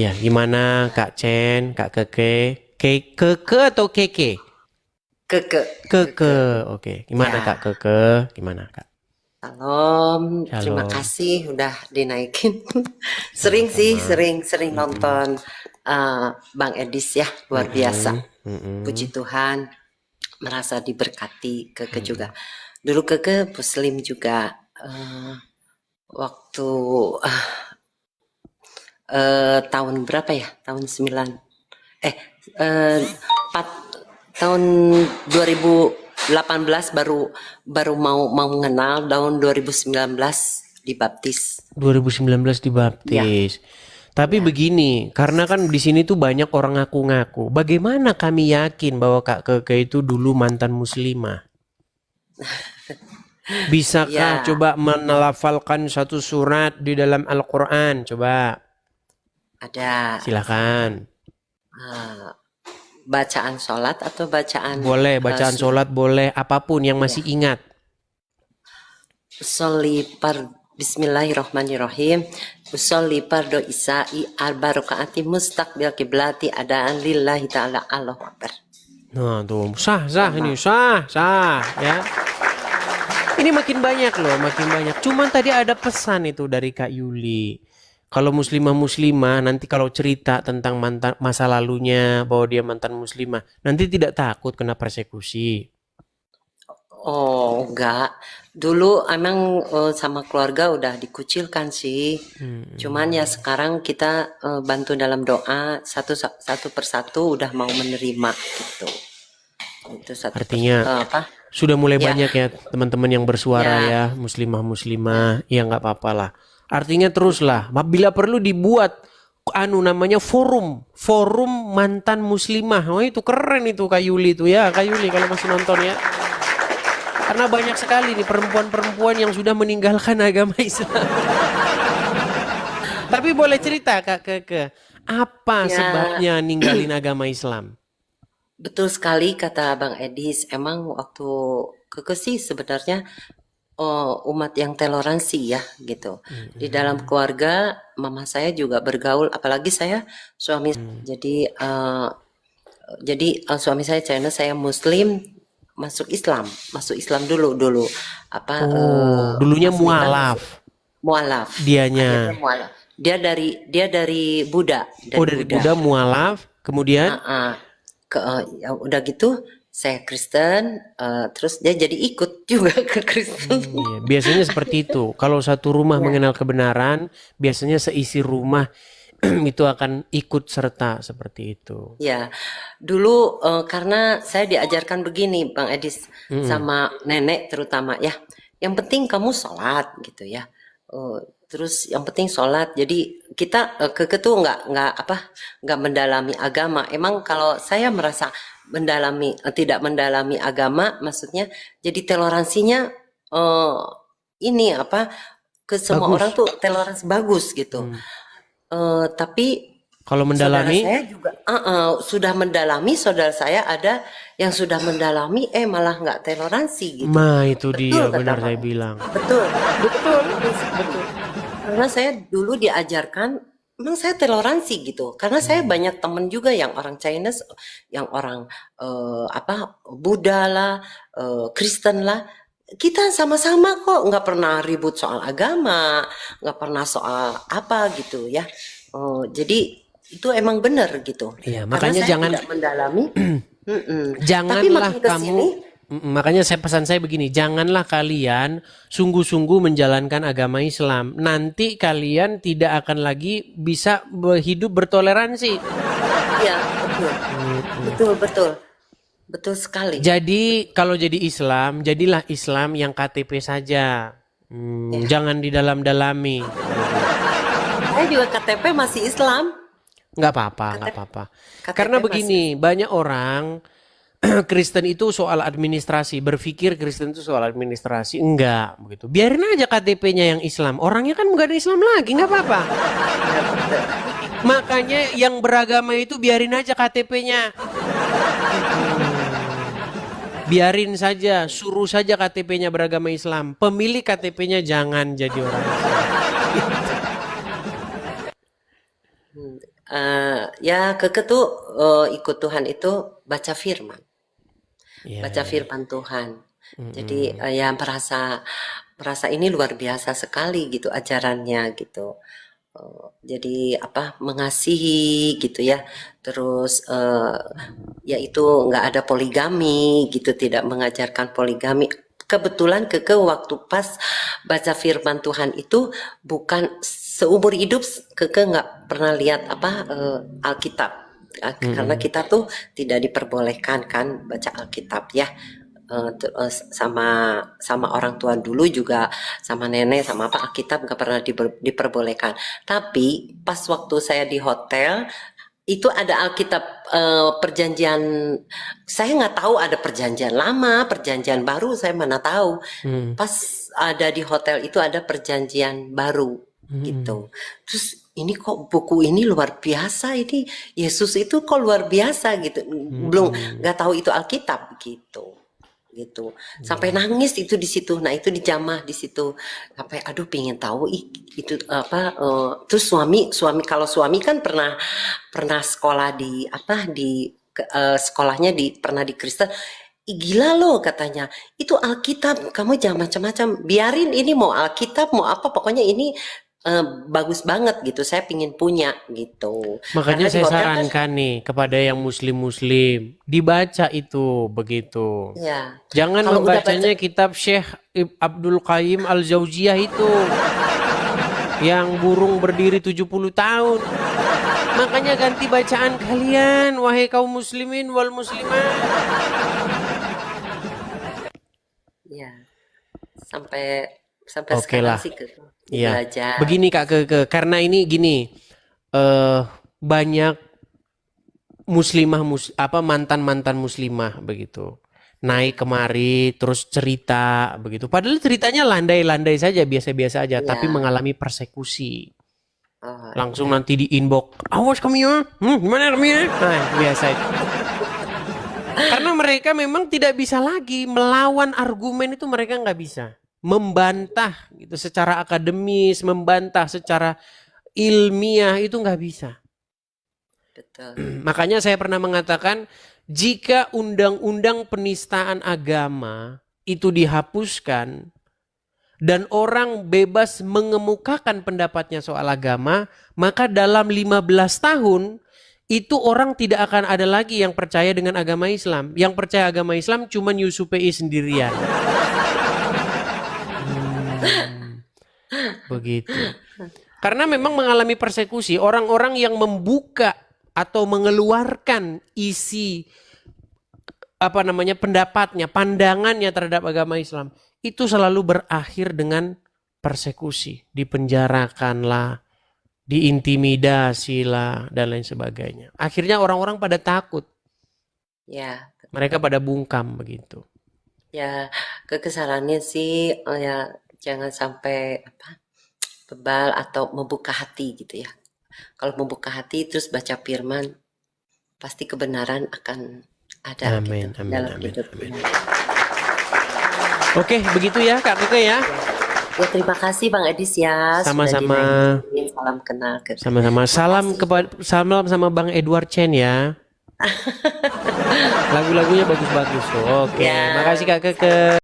Ya, gimana Kak Chen, Kak Keke? Keke atau Keke? Keke, Keke, Keke. oke. Gimana Kak Ya, Keke? Gimana Kak? salam. Terima Shalom. kasih udah dinaikin. Sering sih, Sama-sama. sering Mm-mm. nonton Bang Edis ya, luar biasa. Mm-mm. Puji Mm-mm. Tuhan, merasa diberkati Keke juga. Mm-mm. Dulu Keke Muslim juga. eh, Waktu tahun berapa ya? Tahun 9 eh eh, 4 tahun 2018 baru baru mau mengenal tahun 2019 dibaptis. 2019 Ya, dibaptis. Tapi ya. begini, karena kan di sini tuh banyak orang ngaku-ngaku. Bagaimana kami yakin bahwa Kak Keke itu dulu mantan muslimah? Bisakah Ya, coba menelafalkan satu surat di dalam Al-Quran? Coba, ada silakan. eh, bacaan sholat atau bacaan Boleh bacaan surah. sholat, boleh apapun yang masih Ya. ingat. Usolli par Bismillahirrahmanirrahim. Usolli pardo isai arba rakaati mustaqbil kiblati adaan lillahi ta'ala Allahu Akbar. Nah tuh, sah, sah ini, Sama. sah, sah, ya. Ini makin banyak loh, makin banyak. Cuman tadi ada pesan itu dari Kak Yuli. Kalau muslimah-muslimah nanti kalau cerita tentang mantan masa lalunya bahwa dia mantan muslimah, nanti tidak takut kena persekusi. Oh, enggak. Dulu emang sama keluarga udah dikucilkan sih. Cuman ya Hmm. sekarang kita bantu dalam doa satu persatu udah mau menerima gitu. Itu Artinya apa? sudah mulai Ya, banyak ya teman-teman yang bersuara ya, ya, ya. muslimah-muslimah, ya nggak apa-apa lah. Artinya teruslah, bila perlu dibuat namanya forum, forum mantan muslimah. Wah itu keren itu Kak Yuli itu ya, Kak Yuli kalau masih nonton ya. Karena banyak sekali nih perempuan-perempuan yang sudah meninggalkan agama Islam. Tapi boleh cerita Kak ke apa Ya, sebabnya ninggalin agama Islam? betul sekali kata Bang Edis. Emang waktu keke sih sebenarnya umat yang toleransi ya gitu. Di dalam Hmm. keluarga mama saya juga bergaul, apalagi saya suami. Jadi suami saya China, saya Muslim, masuk Islam, masuk Islam dulu dulu apa Oh, dulunya pas nikah masuk mualaf mualaf, akhirnya dianya. mualaf. Dia dari Buddha, Oh dari dari Buddha. Buddha mualaf, kemudian Ah, ah. Ya udah gitu saya Kristen, terus dia jadi ikut juga ke Kristen. iya, biasanya seperti itu. Kalau satu rumah Ya, mengenal kebenaran, biasanya seisi rumah itu akan ikut serta seperti itu. ya. Dulu karena saya diajarkan begini, Bang Edis, Mm-mm. sama nenek terutama ya. Yang penting kamu sholat gitu ya. Eh, Terus yang penting sholat. Jadi kita keke tuh nggak mendalami agama. Emang kalau saya merasa tidak mendalami agama, maksudnya jadi toleransinya eh, ini apa ke semua orang Bagus. tuh toleransi bagus gitu. Hmm. Tapi Kalau saudara mendalami, saya juga sudah mendalami, saudara saya ada yang sudah mendalami, malah nggak toleransi gitu. mah itu dia Betul kata benar Bang saya Edi. bilang. Betul, Betul, betul sekali. betul. Karena saya dulu diajarkan, memang saya toleransi gitu. Karena saya Hmm. banyak teman juga yang orang Chinese, yang orang apa Buddha lah, Kristen lah. Kita sama-sama kok, nggak pernah ribut soal agama, nggak pernah soal apa gitu ya. Jadi itu emang benar gitu. Iya, Karena makanya saya jangan tidak mendalami, tapi janganlah makin ke kamu sini, makanya saya pesan saya begini, janganlah kalian sungguh-sungguh menjalankan agama Islam. Nanti kalian tidak akan lagi bisa hidup bertoleransi. ya betul, Gitu. betul, betul, betul sekali. Jadi kalau jadi Islam, jadilah Islam yang KTP saja. Ya, Jangan di dalam-dalami. saya juga KTP masih Islam, Nggak apa-apa, nggak KTP, apa-apa. KTP Karena masih begini, Islam. banyak orang Kristen itu soal administrasi, berpikir Kristen itu soal administrasi. Enggak, begitu. Biarin aja KTP-nya yang Islam. Orangnya kan bukan Islam lagi, nggak apa-apa. Ya betul. Makanya yang beragama itu biarin aja KTP-nya. Biarin saja, suruh saja KTP-nya beragama Islam. Pemilik KTP-nya jangan jadi orang Islam. Hmm. Ya Keke tuh ikut Tuhan itu baca firman. Iya, Baca iya. firman Tuhan. Jadi Mm-mm. ya merasa merasa ini luar biasa sekali gitu ajarannya gitu. Jadi apa mengasihi gitu ya. Terus yaitu nggak ada poligami gitu, tidak mengajarkan poligami. Kebetulan Keke waktu pas baca firman Tuhan itu bukan seumur hidup Keke nggak pernah lihat apa Alkitab. Karena Mm-mm. kita tuh tidak diperbolehkan kan baca Alkitab ya. Sama sama orang tua dulu juga sama nenek sama apa Alkitab nggak pernah diperbolehkan. Tapi pas waktu saya di hotel itu ada Alkitab perjanjian, saya nggak tahu ada perjanjian lama, perjanjian baru, saya mana tahu. Mm. Pas ada di hotel itu ada perjanjian baru Mm-mm. gitu. Terus ini kok buku ini luar biasa, ini Yesus itu kok luar biasa gitu. Belum Mm-mm. nggak tahu itu Alkitab gitu sampai Iya. nangis itu di situ. Nah itu dijamah di situ sampai aduh pingin tahu itu apa terus suami kalau suami kan pernah pernah sekolah di apa di sekolahnya di pernah di Kristen. Ih, gila loh katanya itu Alkitab kamu jangan macam-macam biarin ini mau Alkitab mau apa pokoknya ini bagus banget gitu saya pingin punya gitu Makanya karena di saya hotel kan sarankan nih kepada yang muslim-muslim, dibaca itu begitu. ya Jangan kalau udah baca membacanya kitab Syekh Abdul Qayyim Al-Jauziyah itu yang burung berdiri 70 tahun. Makanya ganti bacaan kalian, wahai kaum muslimin wal muslimat. ya sampai sampai Oke sekarang lah, sih ke iya. belajar. Begini Kak karena ini gini, banyak muslimah apa mantan-mantan muslimah begitu. Naik kemari terus cerita begitu. Padahal ceritanya landai-landai saja, biasa-biasa aja, tapi Ya, mengalami persekusi. oh Langsung iya, nanti di inbox, awas kamu ya, gimana kamu ya? Nah, biasa itu. Karena mereka memang tidak bisa lagi melawan argumen itu mereka nggak bisa. Membantah gitu secara akademis, membantah secara ilmiah itu nggak bisa. betul. Makanya saya pernah mengatakan jika undang-undang penistaan agama itu dihapuskan dan orang bebas mengemukakan pendapatnya soal agama, maka dalam 15 tahun itu orang tidak akan ada lagi yang percaya dengan agama Islam. Yang percaya agama Islam cuma Yusufei sendirian. Begitu. Karena memang mengalami persekusi, orang-orang yang membuka atau mengeluarkan isi apa namanya pendapatnya, pandangannya terhadap agama Islam itu selalu berakhir dengan persekusi, dipenjarakan lah, diintimidasi lah dan lain sebagainya. Akhirnya orang-orang pada takut, Ya, mereka betul. pada bungkam begitu. Ya, kekesalannya sih ya jangan sampai apa bebal atau membuka hati gitu ya. Kalau membuka hati terus baca firman, pasti kebenaran akan ada gitu Amin, amin, dalam amin, hidup amin. ini. Oke, begitu ya Kak Keke ya. Ya, ya terima kasih Bang Edis ya sudah Sama-sama, dinaikin. Salam kenal ke. sama-sama. Salam Makasih. kepada salam sama Bang Edward Chen ya. Lagu-lagunya bagus-bagus tuh. Oke, Ya, makasih Kak Keke. sama.